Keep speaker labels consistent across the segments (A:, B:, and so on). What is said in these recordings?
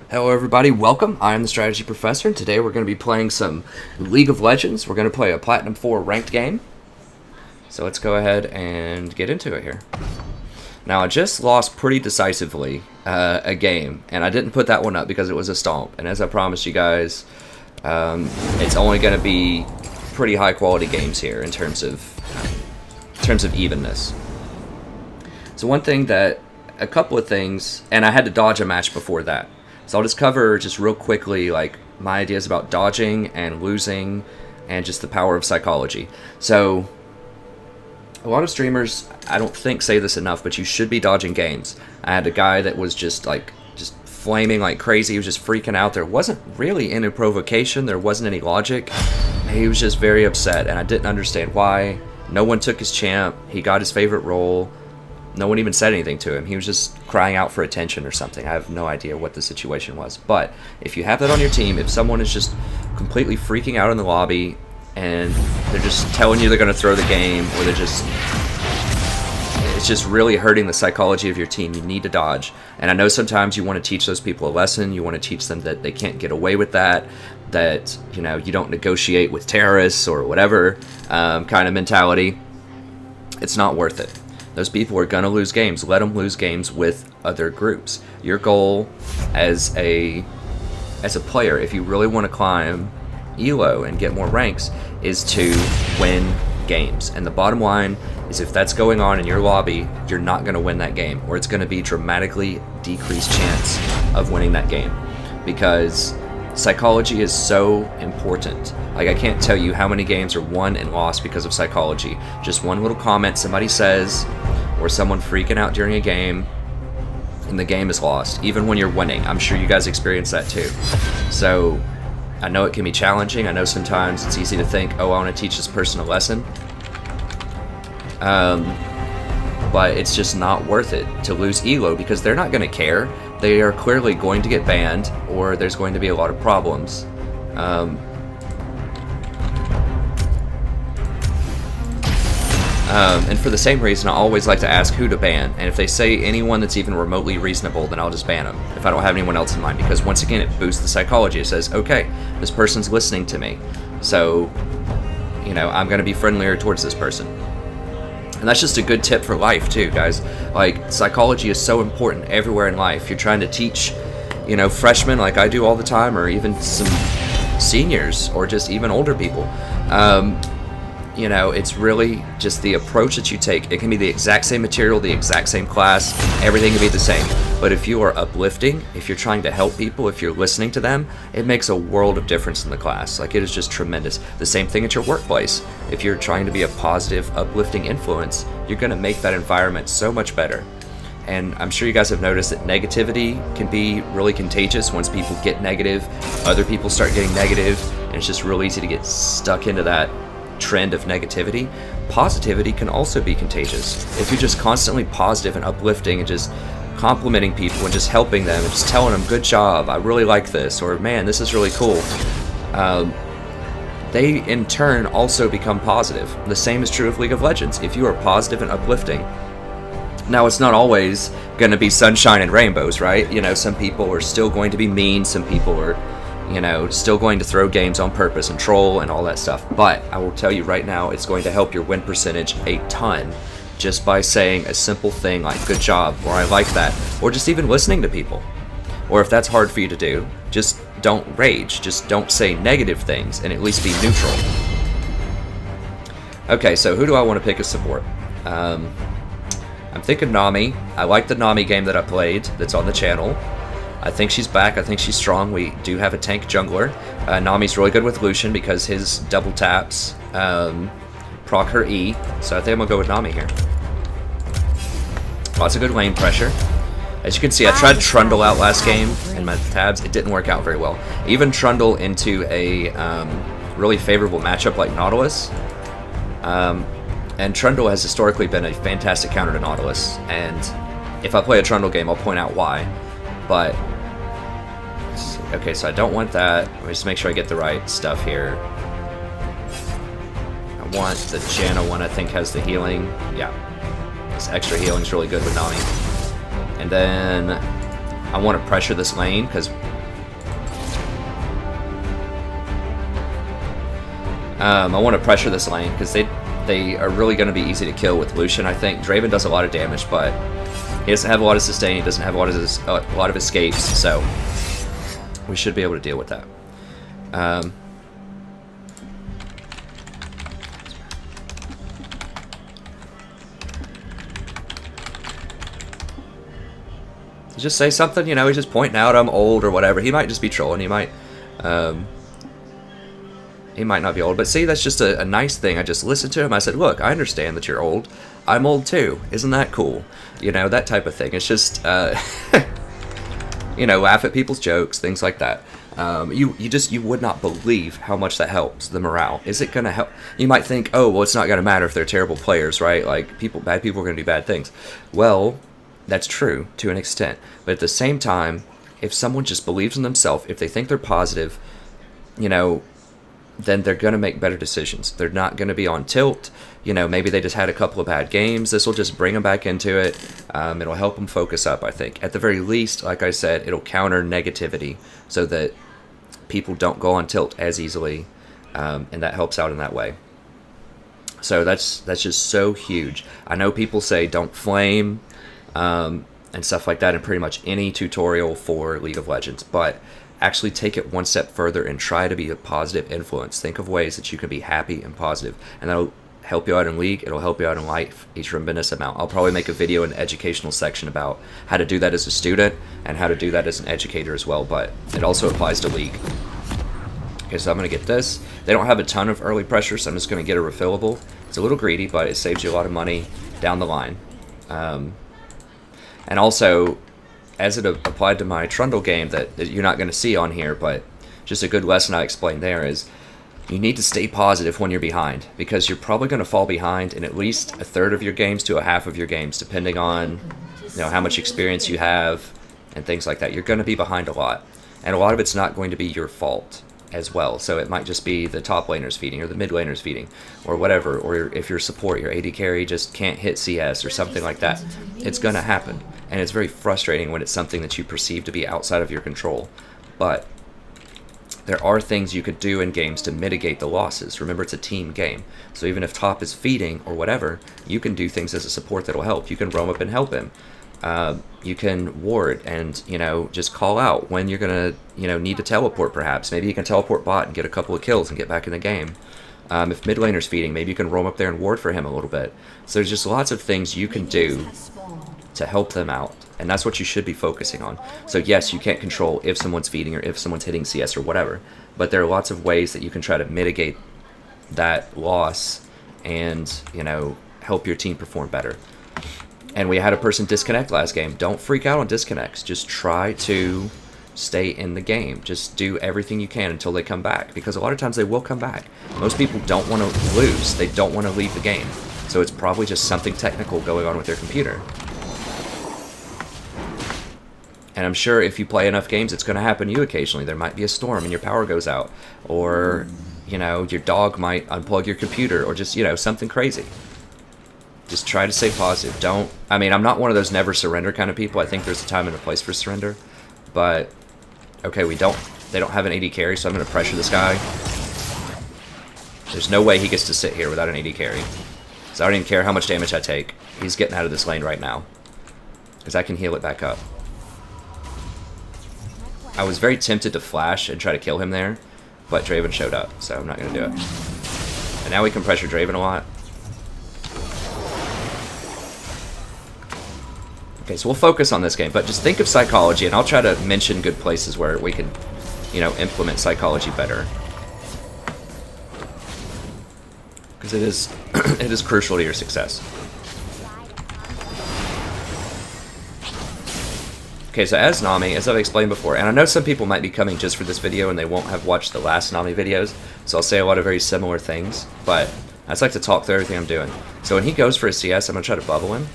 A: Hello everybody, welcome. I am the Strategy Professor, and today we're going to be playing some League of Legends. We're going to play a Platinum 4 ranked game. So let's go ahead and get into it here. Now, I just lost pretty decisively a game, and I didn't put that one up because it was a stomp. And as I promised you guys, it's only going to be pretty high quality games here in terms of evenness. So a couple of things, and I had to dodge a match before that. So I'll just cover just real quickly like my ideas about dodging and losing and just the power of psychology. So a lot of streamers, I don't think, say this enough, but you should be dodging games. I had a guy that was just flaming like crazy. He was just freaking out. There wasn't really any provocation. There wasn't any logic. He was just very upset, and I didn't understand why. No one took his champ. He got his favorite role. No one even said anything to him. He was just crying out for attention or something. I have no idea what the situation was. But if you have that on your team, if someone is just completely freaking out in the lobby and they're just telling you they're going to throw the game, or it's just really hurting the psychology of your team, you need to dodge. And I know sometimes you want to teach those people a lesson. You want to teach them that they can't get away with that you don't negotiate with terrorists or whatever kind of mentality. It's not worth it. Those people are going to lose games. Let them lose games with other groups. Your goal as a player, if you really want to climb ELO and get more ranks, is to win games. And the bottom line is, if that's going on in your lobby, you're not going to win that game, or it's going to be dramatically decreased chance of winning that game, because psychology is so important. Like, I can't tell you how many games are won and lost because of psychology. Just one little comment somebody says, or someone freaking out during a game, and the game is lost, even when you're winning. I'm sure you guys experience that too. So I know it can be challenging. I know sometimes it's easy to think, oh, I want to teach this person a lesson. But it's just not worth it to lose ELO, because they're not going to care. They are clearly going to get banned, or there's going to be a lot of problems. And for the same reason, I always like to ask who to ban. And if they say anyone that's even remotely reasonable, then I'll just ban them if I don't have anyone else in mind. Because once again, it boosts the psychology. It says, okay, this person's listening to me, so I'm going to be friendlier towards this person. And that's just a good tip for life too, guys. Like, psychology is so important everywhere in life. You're trying to teach, freshmen like I do all the time, or even some seniors, or just even older people. It's really just the approach that you take. It can be the exact same material, the exact same class, everything can be the same. But if you are uplifting, if you're trying to help people, if you're listening to them, it makes a world of difference in the class. Like, it is just tremendous. The same thing at your workplace. If you're trying to be a positive, uplifting influence, you're going to make that environment so much better. And I'm sure you guys have noticed that negativity can be really contagious. Once people get negative, other people start getting negative, and it's just real easy to get stuck into that trend of negativity. Positivity can also be contagious. If you're just constantly positive and uplifting and just complimenting people and just helping them and just telling them, good job, I really like this, or man, this is really cool, they in turn also become positive. The same is true of League of Legends. If you are positive and uplifting, now it's not always going to be sunshine and rainbows, right? Some people are still going to be mean, some people are still going to throw games on purpose and troll and all that stuff. But I will tell you right now, it's going to help your win percentage a ton just by saying a simple thing like, good job, or I like that, or just even listening to people. Or if that's hard for you to do, just don't rage. Just don't say negative things, and at least be neutral. Okay, so who do I want to pick as support? I'm thinking Nami. I like the Nami game that I played that's on the channel. I think she's back. I think she's strong. We do have a tank jungler. Nami's really good with Lucian because his double taps proc her E. So I think I'm going to go with Nami here. Lots of good lane pressure. As you can see, I tried Trundle out last game in my tabs. It didn't work out very well. Even Trundle into a really favorable matchup like Nautilus. And Trundle has historically been a fantastic counter to Nautilus. And if I play a Trundle game, I'll point out why. But okay, so I don't want that. Let me just make sure I get the right stuff here. I want the Janna one. I think has the healing. Yeah, this extra healing is really good with Nami. And then I want to pressure this lane because I want to pressure this lane because they are really going to be easy to kill with Lucian, I think. Draven does a lot of damage, but he doesn't have a lot of sustain. He doesn't have a lot of escapes, so we should be able to deal with that. Just say something, you know, he's just pointing out I'm old or whatever. He might just be trolling. He might not be old. But see, that's just a nice thing. I just listened to him. I said, look, I understand that you're old. I'm old too. Isn't that cool? You know, that type of thing. It's just, you know, laugh at people's jokes, things like that. You would not believe how much that helps the morale. Is it going to help? You might think, oh, well, it's not going to matter if they're terrible players, right? Like, bad people are going to do bad things. Well, that's true to an extent, but at the same time, if someone just believes in themselves, if they think they're positive, you know, then they're going to make better decisions. They're not going to be on tilt. You know, maybe they just had a couple of bad games. This will just bring them back into it. It'll help them focus up, I think. At the very least, like I said, it'll counter negativity so that people don't go on tilt as easily, and that helps out in that way. So that's just so huge. I know people say don't flame, and stuff like that in pretty much any tutorial for League of Legends, but actually take it one step further and try to be a positive influence. Think of ways that you can be happy and positive, and that'll help you out in League. It'll help you out in life a tremendous amount. I'll probably make a video in the educational section about how to do that as a student and how to do that as an educator as well, but it also applies to League. Okay, so I'm going to get this. They don't have a ton of early pressure, so I'm just going to get a refillable. It's a little greedy, but it saves you a lot of money down the line. And also, as it applied to my Trundle game that you're not going to see on here, but just a good lesson I explained there is you need to stay positive when you're behind, because you're probably going to fall behind in at least a third of your games to a half of your games, depending on, you know, how much experience you have and things like that. You're going to be behind a lot, and a lot of it's not going to be your fault as well. So it might just be the top laners feeding or the mid laners feeding or whatever, or if your support, your AD carry just can't hit CS or something like that. It's going to happen, and it's very frustrating when it's something that you perceive to be outside of your control. But there are things you could do in games to mitigate the losses. Remember, it's a team game, so even if top is feeding or whatever, you can do things as a support that'll help. You can roam up and help him. You can ward and, you know, just call out when you're gonna, you know, need to teleport perhaps. Maybe you can teleport bot and get a couple of kills and get back in the game. If mid laner's feeding, maybe you can roam up there and ward for him a little bit. So there's just lots of things you can do to help them out, and that's what you should be focusing on. So yes, you can't control if someone's feeding or if someone's hitting CS or whatever, but there are lots of ways that you can try to mitigate that loss and, you know, help your team perform better. And we had a person disconnect last game. Don't freak out on disconnects. Just try to stay in the game. Just do everything you can until they come back, because a lot of times they will come back. Most people don't want to lose. They don't want to leave the game. So it's probably just something technical going on with their computer. And I'm sure if you play enough games, it's going to happen to you occasionally. There might be a storm and your power goes out. Or, you know, your dog might unplug your computer, or just, you know, something crazy. Just try to stay positive. I mean, I'm not one of those never surrender kind of people. I think there's a time and a place for surrender. But, okay, they don't have an AD carry, so I'm going to pressure this guy. There's no way he gets to sit here without an AD carry. So I don't even care how much damage I take. He's getting out of this lane right now, because I can heal it back up. I was very tempted to flash and try to kill him there, but Draven showed up, so I'm not going to do it. And now we can pressure Draven a lot. Okay, so we'll focus on this game, but just think of psychology, and I'll try to mention good places where we can, you know, implement psychology better. Because it is, it is crucial to your success. Okay, so as Nami, as I've explained before, and I know some people might be coming just for this video and they won't have watched the last Nami videos, so I'll say a lot of very similar things, but I just like to talk through everything I'm doing. So when he goes for a CS, I'm going to try to bubble him.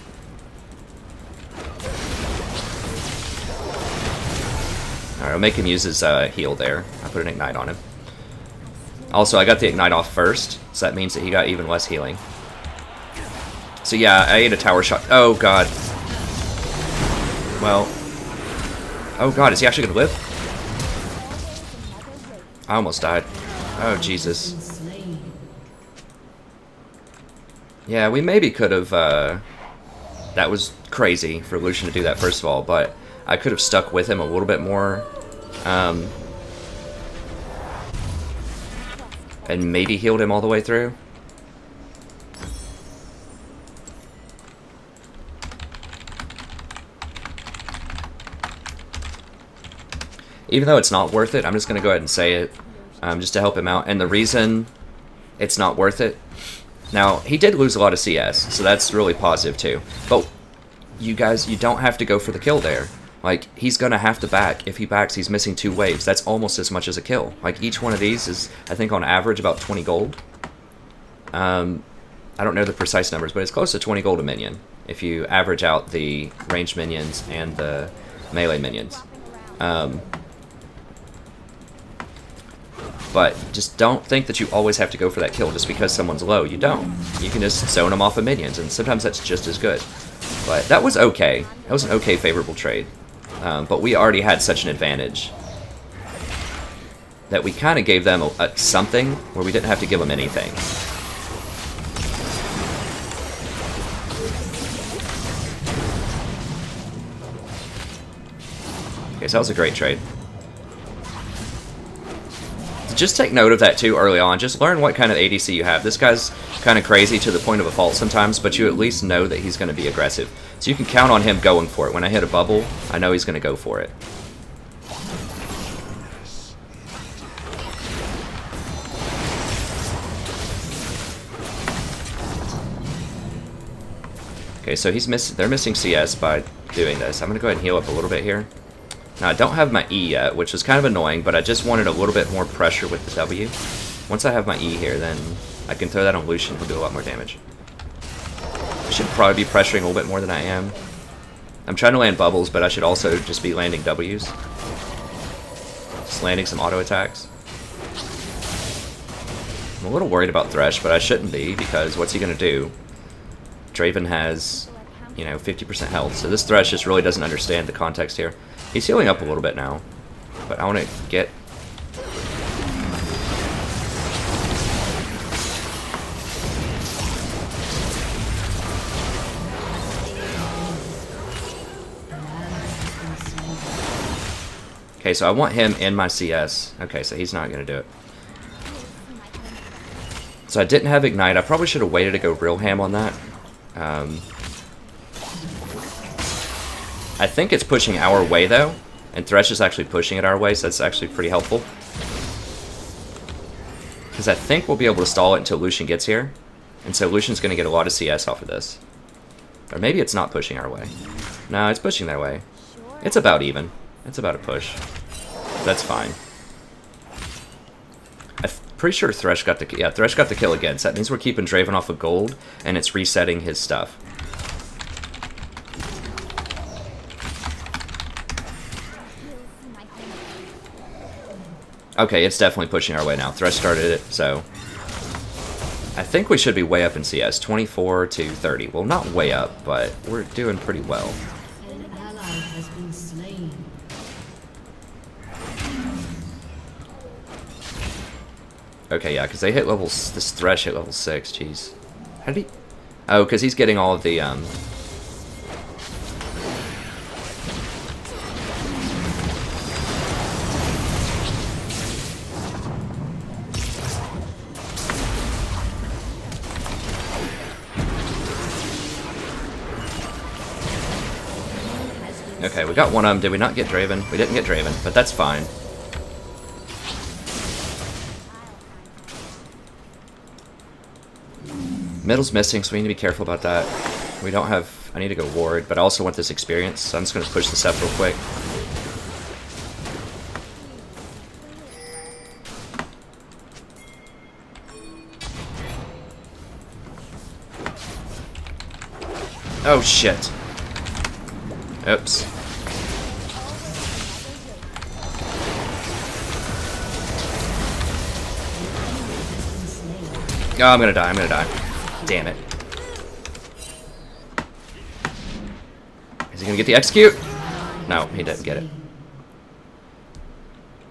A: Alright, I'll make him use his heal there. I put an ignite on him. Also, I got the ignite off first, so that means that he got even less healing. So yeah, I ate a tower shot. Oh god. Well. Oh god, is he actually gonna live? I almost died. Oh Jesus. Yeah, we maybe could have, that was crazy for Lucian to do that, first of all, but I could have stuck with him a little bit more, and maybe healed him all the way through. Even though it's not worth it, I'm just going to go ahead and say it, just to help him out. And the reason it's not worth it, now, he did lose a lot of CS, so that's really positive too. But you guys, you don't have to go for the kill there. Like, he's going to have to back. If he backs, he's missing 2 waves. That's almost as much as a kill. Like, each one of these is, I think, on average, about 20 gold. I don't know the precise numbers, but it's close to 20 gold a minion, if you average out the ranged minions and the melee minions. But just don't think that you always have to go for that kill just because someone's low. You don't. You can just zone them off of minions, and sometimes that's just as good. But that was okay. That was an okay favorable trade. But we already had such an advantage that we kind of gave them something where we didn't have to give them anything. Okay, so that was a great trade. Just take note of that too early on. Just learn what kind of ADC you have. This guy's kind of crazy to the point of a fault sometimes, but you at least know that he's going to be aggressive. So you can count on him going for it. When I hit a bubble, I know he's going to go for it. Okay, so they're missing CS by doing this. I'm going to go ahead and heal up a little bit here. Now, I don't have my E yet, which is kind of annoying, but I just wanted a little bit more pressure with the W. Once I have my E here, then I can throw that on Lucian. He'll do a lot more damage. I should probably be pressuring a little bit more than I am. I'm trying to land bubbles, but I should also just be landing Ws. Just landing some auto attacks. I'm a little worried about Thresh, but I shouldn't be, because what's he going to do? Draven has, you know, 50% health, so this Thresh just really doesn't understand the context here. He's healing up a little bit now, but I want to get... Okay, so I want him in my CS. Okay, so he's not going to do it. So I didn't have Ignite. I probably should have waited to go real ham on that. I think it's pushing our way, though, and Thresh is actually pushing it our way, so that's actually pretty helpful. Because I think we'll be able to stall it until Lucian gets here, and so Lucian's going to get a lot of CS off of this. Or maybe it's not pushing our way. No, it's pushing their way. It's about even. It's about a push. That's fine. I'm pretty sure Thresh got the... Yeah, Thresh got the kill again, so that means we're keeping Draven off of gold, and it's resetting his stuff. Okay, it's definitely pushing our way now. Thresh started it, so... I think we should be way up in CS. 24 to 30. Well, not way up, but we're doing pretty well.
B: An ally has been slain.
A: Okay, yeah, because they hit level... This Thresh hit level 6, jeez. How did he... Oh, because he's getting all of the, Okay, we got one of them. Did we not get Draven? We didn't get Draven, but that's fine. Middle's missing, so we need to be careful about that. We don't have... I need to go ward, but I also want this experience, so I'm just going to push this up real quick. Oh, shit. Oops. Oh, I'm gonna die, I'm gonna die. Damn it. Is he gonna get the execute? No, he didn't get it.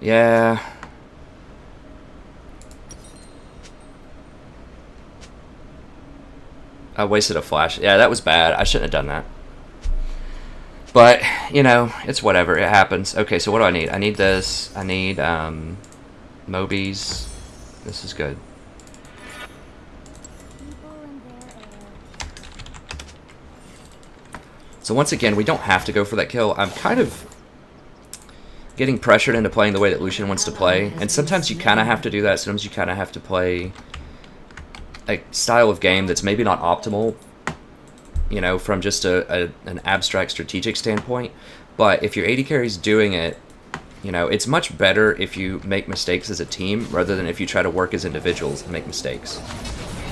A: Yeah. I wasted a flash. Yeah, that was bad. I shouldn't have done that. But, you know, it's whatever. It happens. Okay, so what do I need? I need this. I need Mobies. This is good. So once again, we don't have to go for that kill. I'm kind of getting pressured into playing the way that Lucian wants to play. And sometimes you kind of have to do that. Sometimes you kind of have to play a style of game that's maybe not optimal, you know, from just an abstract strategic standpoint. But if your AD carry's doing it, you know, it's much better if you make mistakes as a team rather than if you try to work as individuals and make mistakes.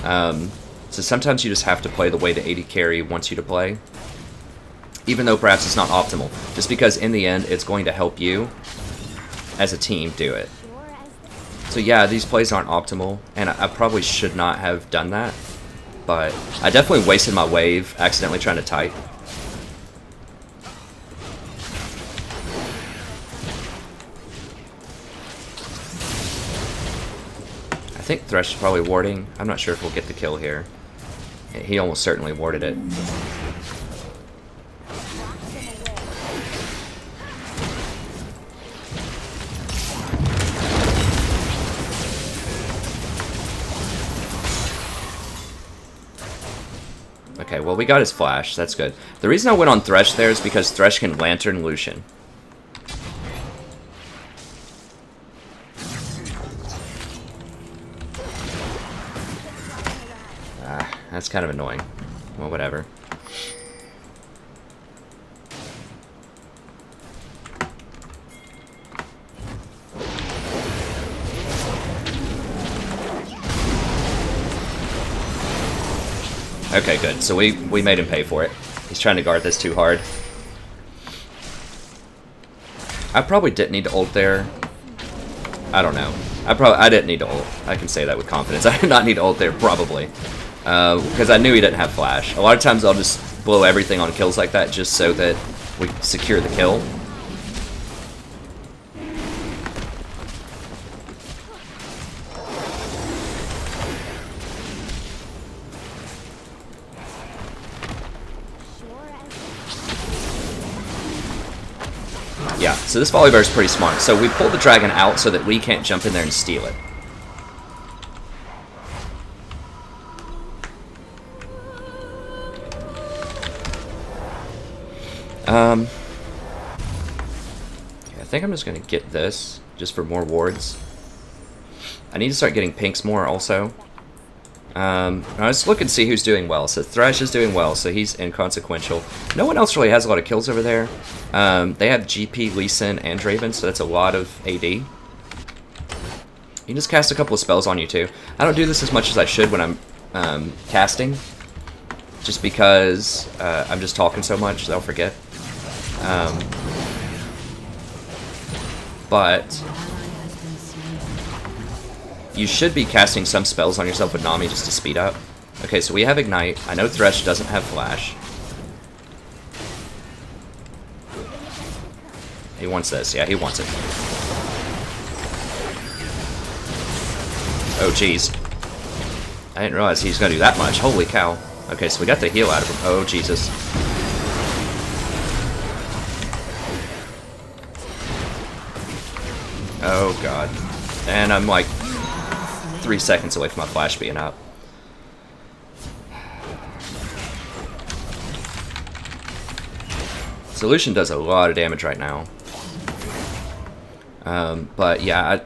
A: So sometimes you just have to play the way the AD carry wants you to play, even though perhaps it's not optimal, just because in the end it's going to help you as a team do it. So yeah, these plays aren't optimal, and I probably should not have done that, but I definitely wasted my wave accidentally trying to type. I think Thresh is probably warding. I'm not sure if we'll get the kill here. He almost certainly warded it. Okay, well, we got his flash. That's good. The reason I went on Thresh there is because Thresh can Lantern Lucian. That's kind of annoying. Well, whatever. Okay, good. So we made him pay for it. He's trying to guard this too hard. I probably didn't need to ult there. I don't know. I didn't need to ult. I can say that with confidence. I did not need to ult there, probably. Because I knew he didn't have flash. A lot of times I'll just blow everything on kills like that just so that we secure the kill. Yeah, so this Volley Bear is pretty smart. So we pull the dragon out so that we can't jump in there and steal it. I think I'm just going to get this, just for more wards. I need to start getting pinks more, also. Let's look and see who's doing well. So Thresh is doing well, so he's inconsequential. No one else really has a lot of kills over there. They have GP, Lee Sin, and Draven, so that's a lot of AD. You can just cast a couple of spells on you, too. I don't do this as much as I should when I'm casting, just because I'm just talking so much that I'll forget. But you should be casting some spells on yourself with Nami just to speed up. Okay, so we have Ignite. I know Thresh doesn't have Flash. He wants this. Yeah, he wants it. Oh, jeez. I didn't realize he's going to do that much. Holy cow. Okay, so we got the heal out of him. Oh, Jesus. Oh, God. And I'm like 3 seconds away from my flash being up. Solution does a lot of damage right now. But yeah,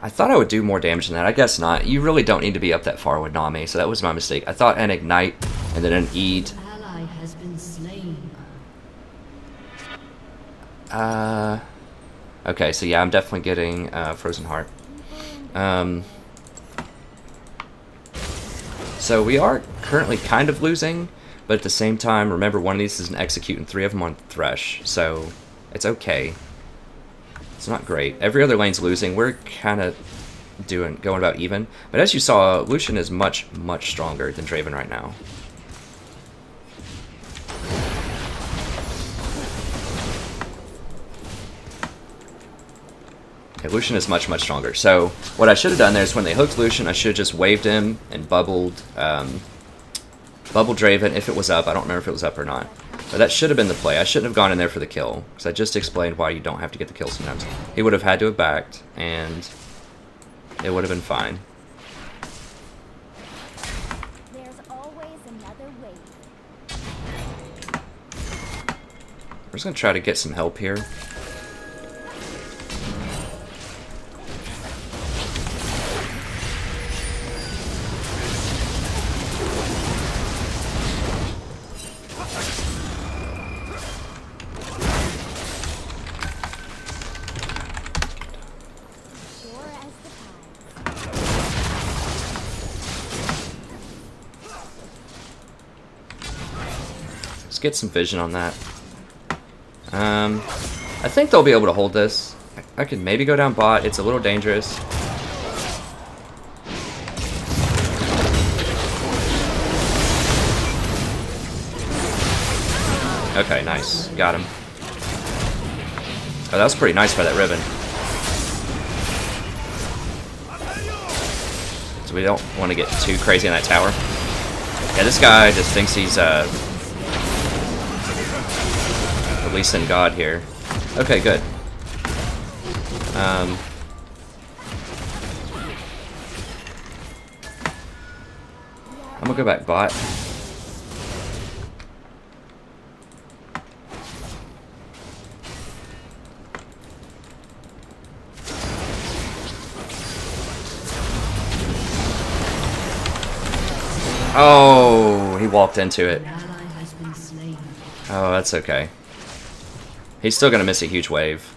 A: I thought I would do more damage than that. I guess not. You really don't need to be up that far with Nami, so that was my mistake. I thought an Ignite and then an Eat.
B: Ally has been slain.
A: Okay, so yeah, I'm definitely getting Frozen Heart. So we are currently kind of losing, but at the same time, remember, one of these is an Execute and 3 of them on Thresh, so it's okay. It's not great. Every other lane's losing. We're kind of going about even. But as you saw, Lucian is much, much stronger than Draven right now. Okay, Lucian is much, much stronger. So what I should have done there is when they hooked Lucian, I should have just waved him and bubbled Draven if it was up. I don't remember if it was up or not. But that should have been the play. I shouldn't have gone in there for the kill, because I just explained why you don't have to get the kill sometimes. He would have had to have backed, and it would have been fine.
C: There's always another way.
A: We're just going to try to get some help here. Let's get some vision on that. I think they'll be able to hold this. I could maybe go down bot. It's a little dangerous. Okay, nice. Got him. Oh, that was pretty nice by that Riven. So we don't want to get too crazy in that tower. Yeah, this guy just thinks he's the Lee Sin God here. Okay, good. I'm gonna go back bot. Oh, he walked into it.
B: An ally has been slain.
A: Oh, that's okay. He's still gonna miss a huge wave.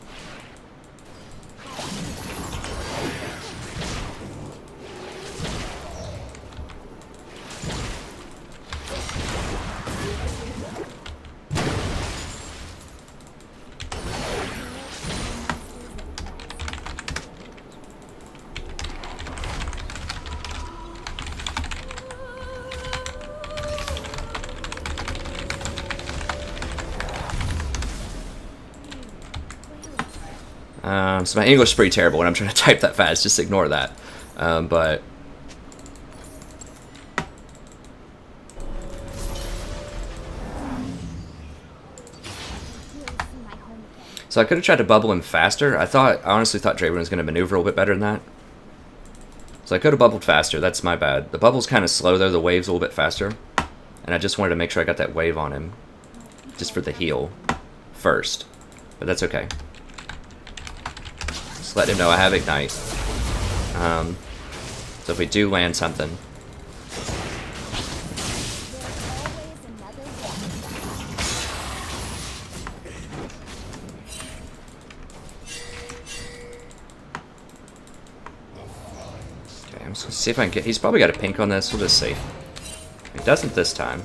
A: So my English is pretty terrible when I'm trying to type that fast. Just ignore that. But so I could have tried to bubble him faster. I honestly thought Draven was going to maneuver a little bit better than that. So I could have bubbled faster. That's my bad. The bubble's kind of slow though. The wave's a little bit faster, and I just wanted to make sure I got that wave on him, just for the heal first. But that's okay. Just let him know I have Ignite. So if we do land something. Okay, I'm just gonna see if I can get. He's probably got a pink on this. We'll just see. He doesn't this time.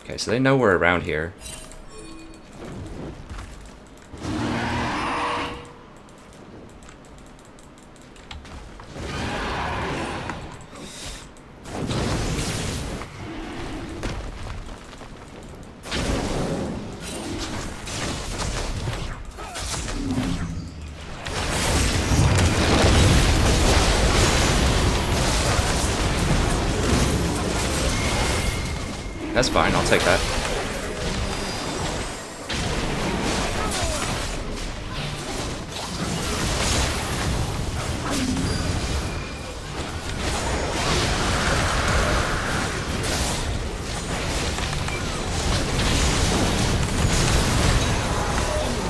A: Okay, so they know we're around here. That's fine, I'll take that.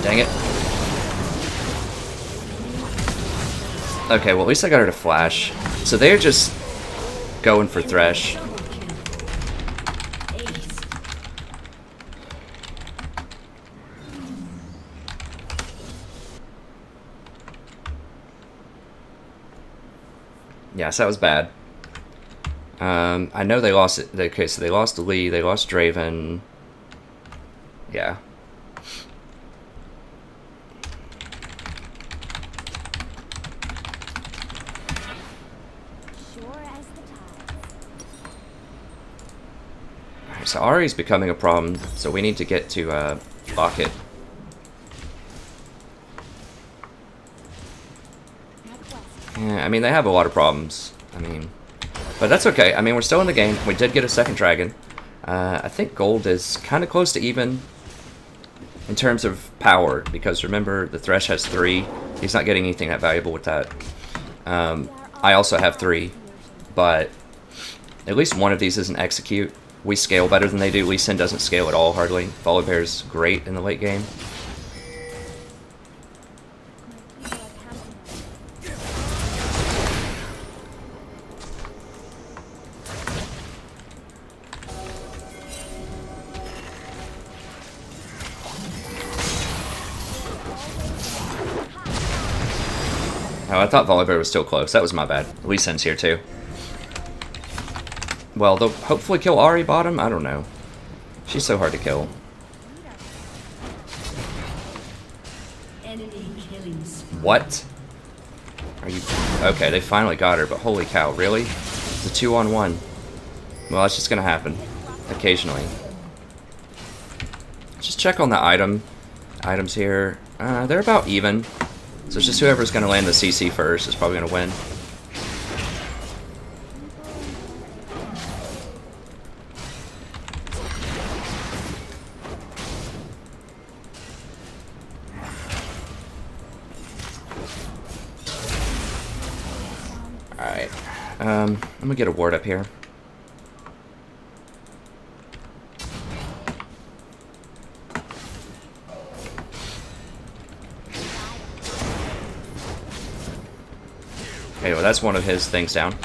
A: Dang it. Okay, well at least I got her to flash. So they're just going for Thresh. Yes, that was bad. I know they lost it. Okay, so they lost Lee, they lost Draven. Yeah.
C: Sure
A: So Ari's becoming a problem, so we need to get to block it. Yeah, I mean, they have a lot of problems. I mean, but that's okay. I mean, we're still in the game. We did get a second dragon. I think gold is kind of close to even in terms of power, because remember, the Thresh has 3. He's not getting anything that valuable with that. I also have 3, but at least one of these isn't execute. We scale better than they do. Lee Sin doesn't scale at all, hardly. Volibear's great in the late game. Oh, I thought Volibear was still close. That was my bad. Lee Sin's here too. Well, they'll hopefully kill Ari bottom? I don't know. She's so hard to kill. What? Are you... Okay, they finally got her, but holy cow, really? It's a 2-on-1. Well, that's just gonna happen. Occasionally. Just check on the items here. They're about even. So it's just whoever's gonna land the CC first is probably gonna win. Alright. I'm gonna get a ward up here. Okay, well that's one of his things down. I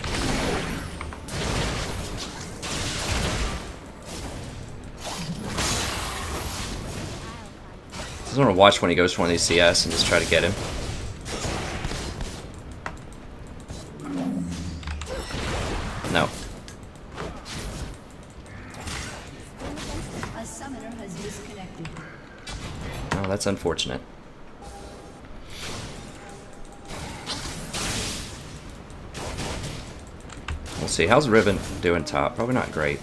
A: just want to watch when he goes for one of these CS and just try to get him. No.
B: A summoner has disconnected.
A: Oh, that's unfortunate. We'll see. How's Riven doing top? Probably not great.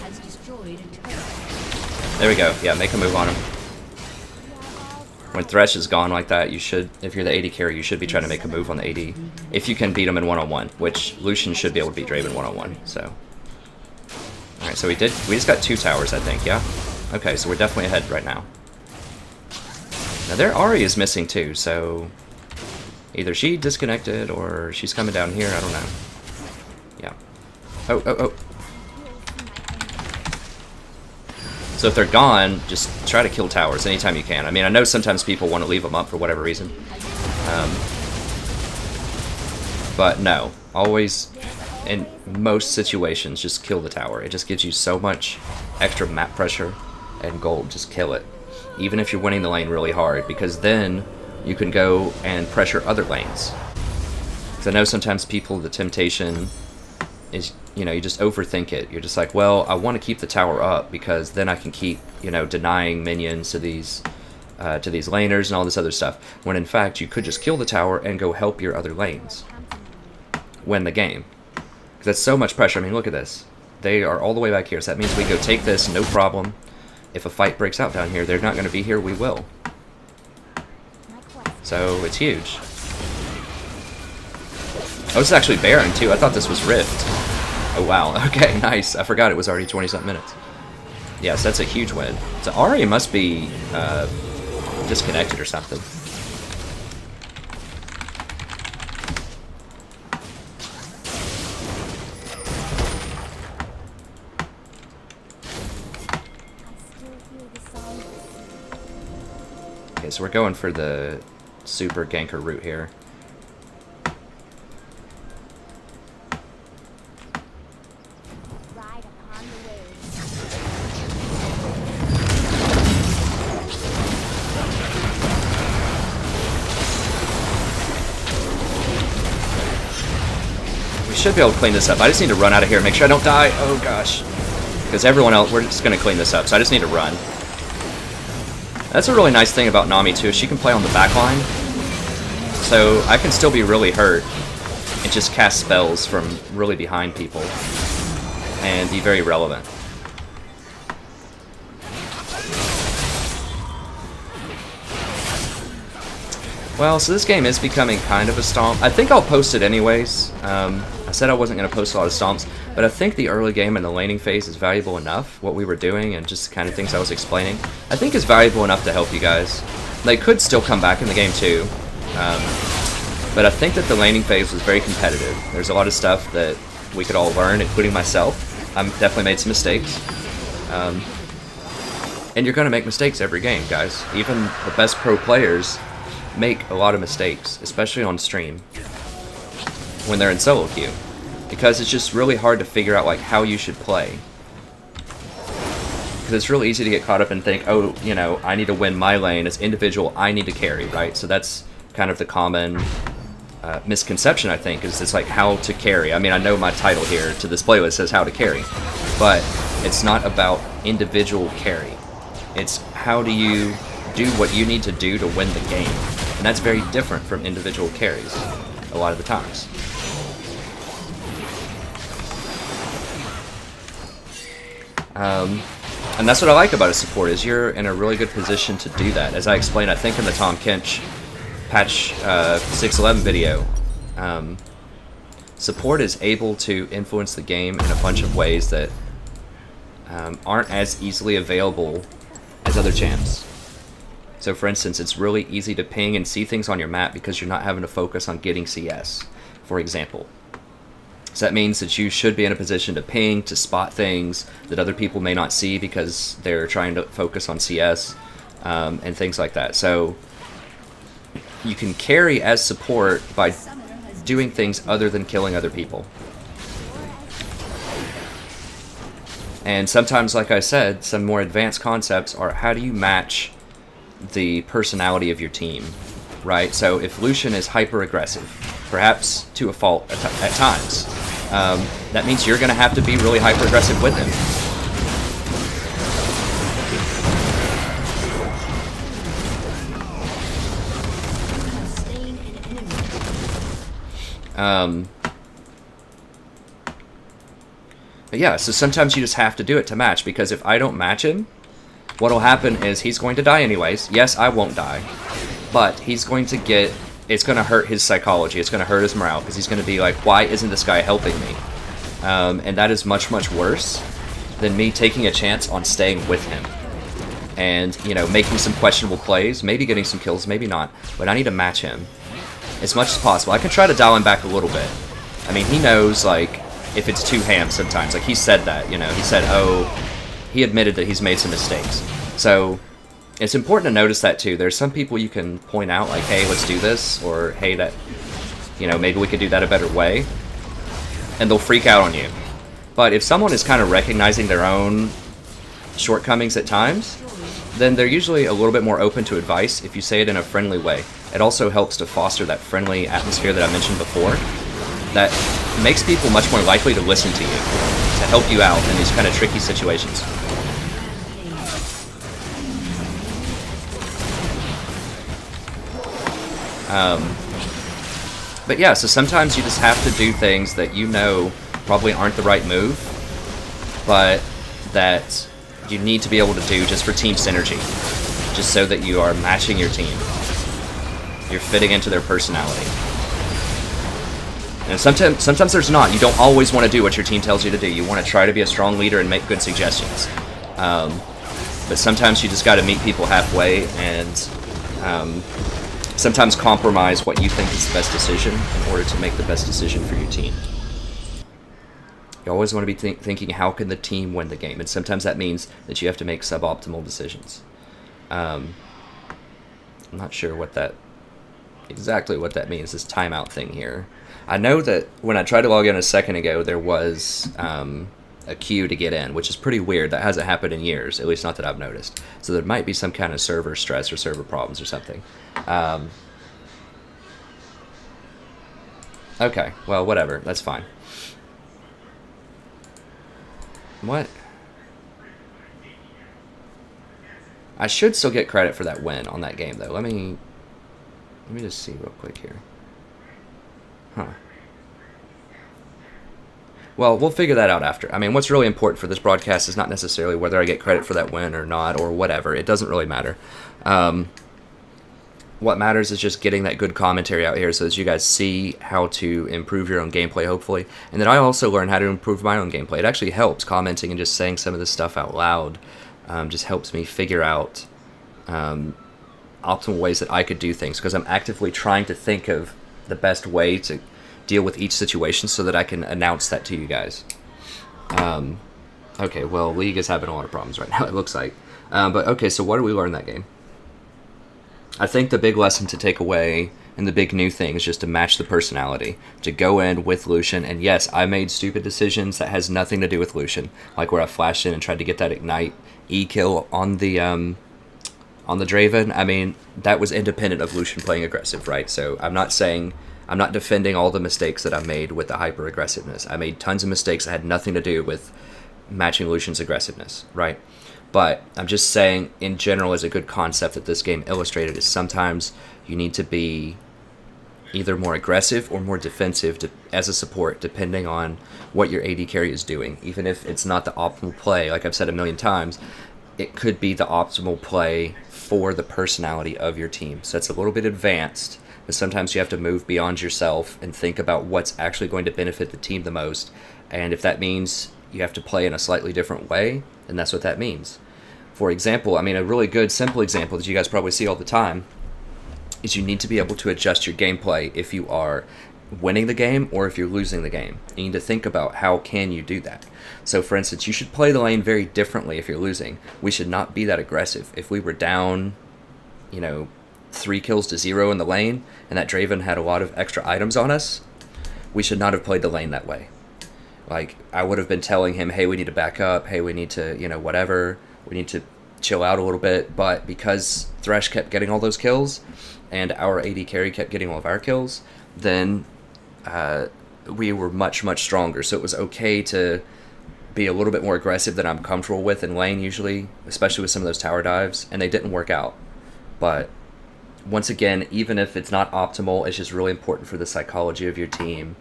B: Has destroyed a turret.
A: There we go. Yeah, make a move on him. When Thresh is gone like that, you should, if you're the AD carry, you should be trying to make a move on the AD. If you can beat him in one-on-one, which Lucian should be able to beat Draven one-on-one, so. Alright, so we just got 2 towers, I think, yeah? Okay, so we're definitely ahead right now. Now their Ahri is missing too, so either she disconnected or she's coming down here, I don't know. Yeah. Oh, oh, oh. So if they're gone, just try to kill towers anytime you can. I mean, I know sometimes people want to leave them up for whatever reason. But no, always, in most situations, just kill the tower. It just gives you so much extra map pressure and gold. Just kill it. Even if you're winning the lane really hard, because then you can go and pressure other lanes. Because I know sometimes people, the temptation is, you know, you just overthink it. You're just like, well, I want to keep the tower up because then I can keep, you know, denying minions to these laners and all this other stuff. When in fact, you could just kill the tower and go help your other lanes win the game. Because that's so much pressure. I mean, look at this. They are all the way back here, so that means we go take this, no problem. If a fight breaks out down here, they're not going to be here, we will. So, it's huge. Oh, this is actually Baron, too. I thought this was Rift. Oh, wow. Okay, nice. I forgot it was already 20-something minutes. Yes, that's a huge win. So, Ahri must be disconnected or something. Okay, so we're going for the super ganker route here.
C: Ride upon the waves.
A: We should be able to clean this up. I just need to run out of here, make sure I don't die. Oh gosh. Because everyone else, we're just going to clean this up, so I just need to run. That's a really nice thing about Nami too, she can play on the back line. So I can still be really hurt and just cast spells from really behind people and be very relevant. Well, so this game is becoming kind of a stomp. I think I'll post it anyways. I said I wasn't going to post a lot of stomps, but I think the early game and the laning phase is valuable enough. What we were doing and just the kind of things I was explaining, I think is valuable enough to help you guys. They could still come back in the game too, but I think that the laning phase was very competitive. There's a lot of stuff that we could all learn, including myself. I've definitely made some mistakes. And you're going to make mistakes every game, guys. Even the best pro players make a lot of mistakes, especially on stream when they're in solo queue, because it's just really hard to figure out like how you should play. Because it's really easy to get caught up and think, oh, you know, I need to win my lane as individual, I need to carry, right? So that's kind of the common misconception, I think, is it's like how to carry. I mean, I know my title here to this playlist says how to carry, but it's not about individual carry. It's how do you do what you need to do to win the game. And that's very different from individual carries a lot of the times. And that's what I like about a support, is you're in a really good position to do that. As I explained, I think in the Tom Kench patch 6.11 video, support is able to influence the game in a bunch of ways that aren't as easily available as other champs. So for instance, it's really easy to ping and see things on your map because you're not having to focus on getting CS, for example. So that means that you should be in a position to ping, to spot things that other people may not see because they're trying to focus on CS, and things like that. So you can carry as support by doing things other than killing other people. And sometimes, like I said, some more advanced concepts are how do you match the personality of your team, right? So if Lucian is hyper aggressive, perhaps to a fault at times, that means you're going to have to be really hyper aggressive with him. But yeah, so sometimes you just have to do it to match, because if I don't match him, what'll happen is he's going to die anyways. Yes, I won't die, but he's going to get, it's going to hurt his psychology, it's going to hurt his morale, because he's going to be like, why isn't this guy helping me? And that is much, much worse than me taking a chance on staying with him. And, you know, making some questionable plays, maybe getting some kills, maybe not, but I need to match him as much as possible. I can try to dial him back a little bit. I mean, he knows, like, if it's too ham sometimes. Like, he said that, you know, he said, oh, he admitted that he's made some mistakes. So it's important to notice that too. There's some people you can point out, like, hey, let's do this, or hey, that, you know, maybe we could do that a better way, and they'll freak out on you. But if someone is kind of recognizing their own shortcomings at times, then they're usually a little bit more open to advice if you say it in a friendly way. It also helps to foster that friendly atmosphere that I mentioned before, that makes people much more likely to listen to you, to help you out in these kind of tricky situations. But yeah, so sometimes you just have to do things that you know probably aren't the right move, but that you need to be able to do just for team synergy, just so that you are matching your team. You're fitting into their personality. And sometimes there's not. You don't always want to do what your team tells you to do. You want to try to be a strong leader and make good suggestions. But sometimes you just got to meet people halfway and sometimes compromise what you think is the best decision in order to make the best decision for your team. You always want to be thinking, how can the team win the game? And sometimes that means that you have to make suboptimal decisions. I'm not sure what that exactly what that means, this timeout thing here. I know that when I tried to log in a second ago, there was a queue to get in, which is pretty weird. That hasn't happened in years, at least not that I've noticed. So there might be some kind of server stress or server problems or something. Okay, well, whatever. That's fine. What? I should still get credit for that win on that game, though. Let me just see real quick here. Huh. Well, we'll figure that out after. I mean, what's really important for this broadcast is not necessarily whether I get credit for that win or not, or whatever. It doesn't really matter. What matters is just getting that good commentary out here so that you guys see how to improve your own gameplay, hopefully. And then I also learn how to improve my own gameplay. It actually helps commenting and just saying some of this stuff out loud. Just helps me figure out optimal ways that I could do things, because I'm actively trying to think of the best way to deal with each situation so that I can announce that to you guys. Okay, well, League is having a lot of problems right now, it looks like. But okay, so what did we learn that game? I think the big lesson to take away and the big new thing is just to match the personality, to go in with Lucian. And yes, I made stupid decisions that has nothing to do with Lucian, like where I flashed in and tried to get that Ignite E kill on the Draven. I mean, that was independent of Lucian playing aggressive, right? So I'm not defending all the mistakes that I made with the hyper aggressiveness. I made tons of mistakes that had nothing to do with matching Lucian's aggressiveness, right? But I'm just saying, in general, as a good concept that this game illustrated, is sometimes you need to be either more aggressive or more defensive as a support, depending on what your AD carry is doing. Even if it's not the optimal play, like I've said a million times, it could be the optimal play for the personality of your team. So it's a little bit advanced, but sometimes you have to move beyond yourself and think about what's actually going to benefit the team the most. And if that means you have to play in a slightly different way, then that's what that means. For example, I mean, a really good, simple example that you guys probably see all the time is you need to be able to adjust your gameplay if you are winning the game or if you're losing the game. You need to think about how can you do that. So, for instance, you should play the lane very differently if you're losing. We should not be that aggressive. If we were down, 3 kills to 0 in the lane, and that Draven had a lot of extra items on us, we should not have played the lane that way. Like, I would have been telling him, hey, we need to back up, hey, we need to, whatever, we need to chill out a little bit, but because Thresh kept getting all those kills, and our AD carry kept getting all of our kills, then we were much, much stronger. So it was okay to be a little bit more aggressive than I'm comfortable with in lane usually, especially with some of those tower dives, and they didn't work out. But once again, even if it's not optimal, it's just really important for the psychology of your team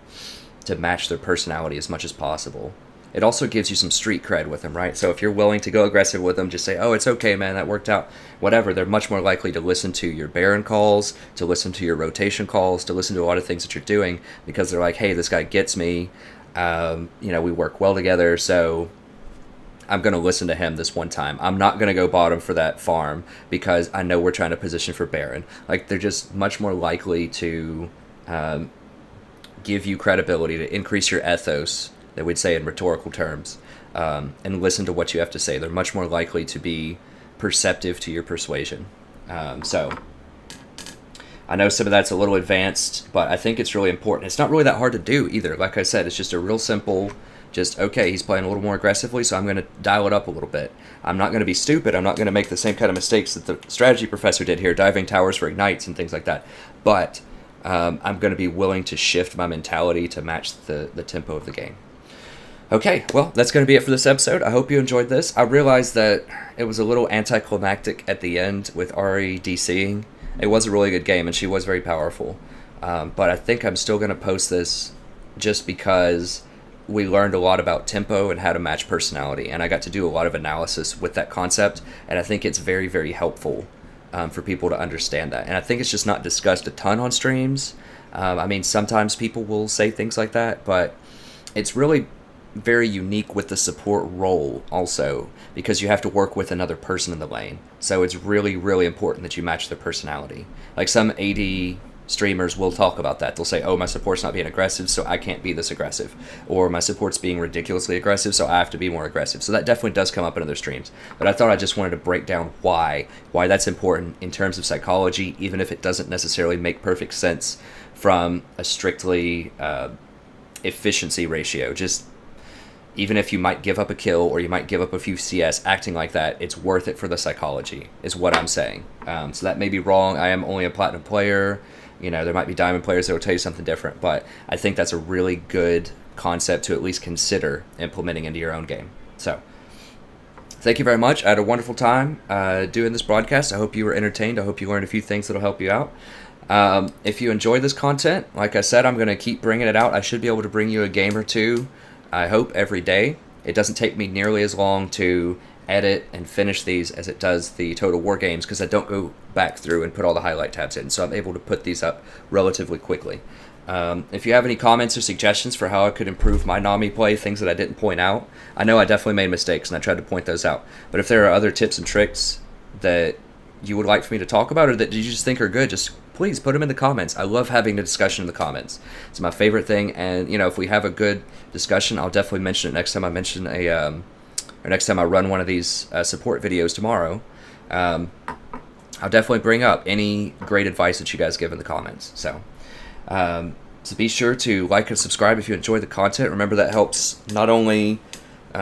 A: to match their personality as much as possible. It also gives you some street cred with them, right? So if you're willing to go aggressive with them, just say, oh, it's okay, man, that worked out, whatever. They're much more likely to listen to your Baron calls, to listen to your rotation calls, to listen to a lot of things that you're doing, because they're like, hey, this guy gets me, we work well together, so I'm going to listen to him this one time. I'm not going to go bottom for that farm because I know we're trying to position for Baron. Like, they're just much more likely to give you credibility, to increase your ethos, that we'd say in rhetorical terms, and listen to what you have to say. They're much more likely to be perceptive to your persuasion. So I know some of that's a little advanced, but I think it's really important. It's not really that hard to do either. Like I said, it's just a real simple, okay, he's playing a little more aggressively, so I'm going to dial it up a little bit. I'm not going to be stupid. I'm not going to make the same kind of mistakes that the strategy professor did here, diving towers for ignites and things like that. But I'm going to be willing to shift my mentality to match the tempo of the game. Okay, well, that's going to be it for this episode. I hope you enjoyed this. I realized that it was a little anticlimactic at the end with Ari DCing. It was a really good game, and she was very powerful. But I think I'm still going to post this just because we learned a lot about tempo and how to match personality, and I got to do a lot of analysis with that concept, and I think it's very, very helpful for people to understand that. And I think it's just not discussed a ton on streams. I mean, sometimes people will say things like that, but it's really very unique with the support role also, because you have to work with another person in the lane. So it's really, really important that you match their personality. Like, some AD streamers will talk about that. They'll say, oh, my support's not being aggressive, so I can't be this aggressive. Or my support's being ridiculously aggressive, so I have to be more aggressive. So that definitely does come up in other streams. But I thought I just wanted to break down why that's important in terms of psychology, even if it doesn't necessarily make perfect sense from a strictly efficiency ratio. Just even if you might give up a kill or you might give up a few CS, acting like that, it's worth it for the psychology, is what I'm saying. So that may be wrong. I am only a platinum player. There might be diamond players that will tell you something different, but I think that's a really good concept to at least consider implementing into your own game. So, thank you very much. I had a wonderful time doing this broadcast. I hope you were entertained. I hope you learned a few things that'll help you out. If you enjoy this content, like I said, I'm going to keep bringing it out. I should be able to bring you a game or two I hope every day. It doesn't take me nearly as long to edit and finish these as it does the Total War games, because I don't go back through and put all the highlight tabs in, so I'm able to put these up relatively quickly. If you have any comments or suggestions for how I could improve my Nami play, things that I didn't point out, I know I definitely made mistakes and I tried to point those out. But if there are other tips and tricks that you would like for me to talk about, or that you just think are good, just please put them in the comments. I love having the discussion in the comments. It's my favorite thing, and if we have a good discussion, I'll definitely mention it next time I mention or next time I run one of these support videos tomorrow. I'll definitely bring up any great advice that you guys give in the comments. So be sure to like and subscribe if you enjoy the content. Remember, that helps not only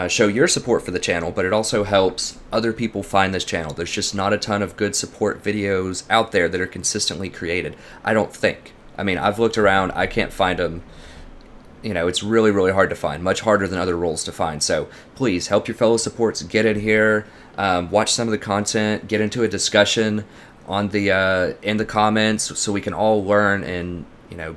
A: show your support for the channel, but it also helps other people find this channel. There's just not a ton of good support videos out there that are consistently created, I don't think. I mean, I've looked around, I can't find them. It's really, really hard to find, much harder than other roles to find. So please help your fellow supports get in here, watch some of the content, get into a discussion on the in the comments, so we can all learn and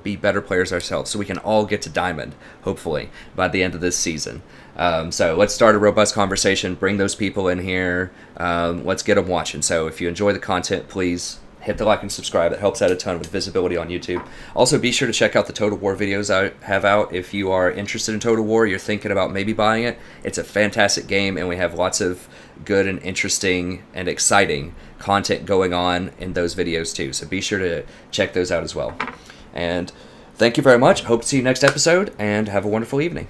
A: be better players ourselves, so we can all get to Diamond, hopefully, by the end of this season. So let's start a robust conversation, bring those people in here, let's get them watching. So if you enjoy the content, please hit the like and subscribe. It helps out a ton with visibility on YouTube. Also, be sure to check out the Total War videos I have out. If you are interested in Total War, you're thinking about maybe buying it, it's a fantastic game, and we have lots of good and interesting and exciting content going on in those videos too. So be sure to check those out as well. And thank you very much. Hope to see you next episode, and have a wonderful evening.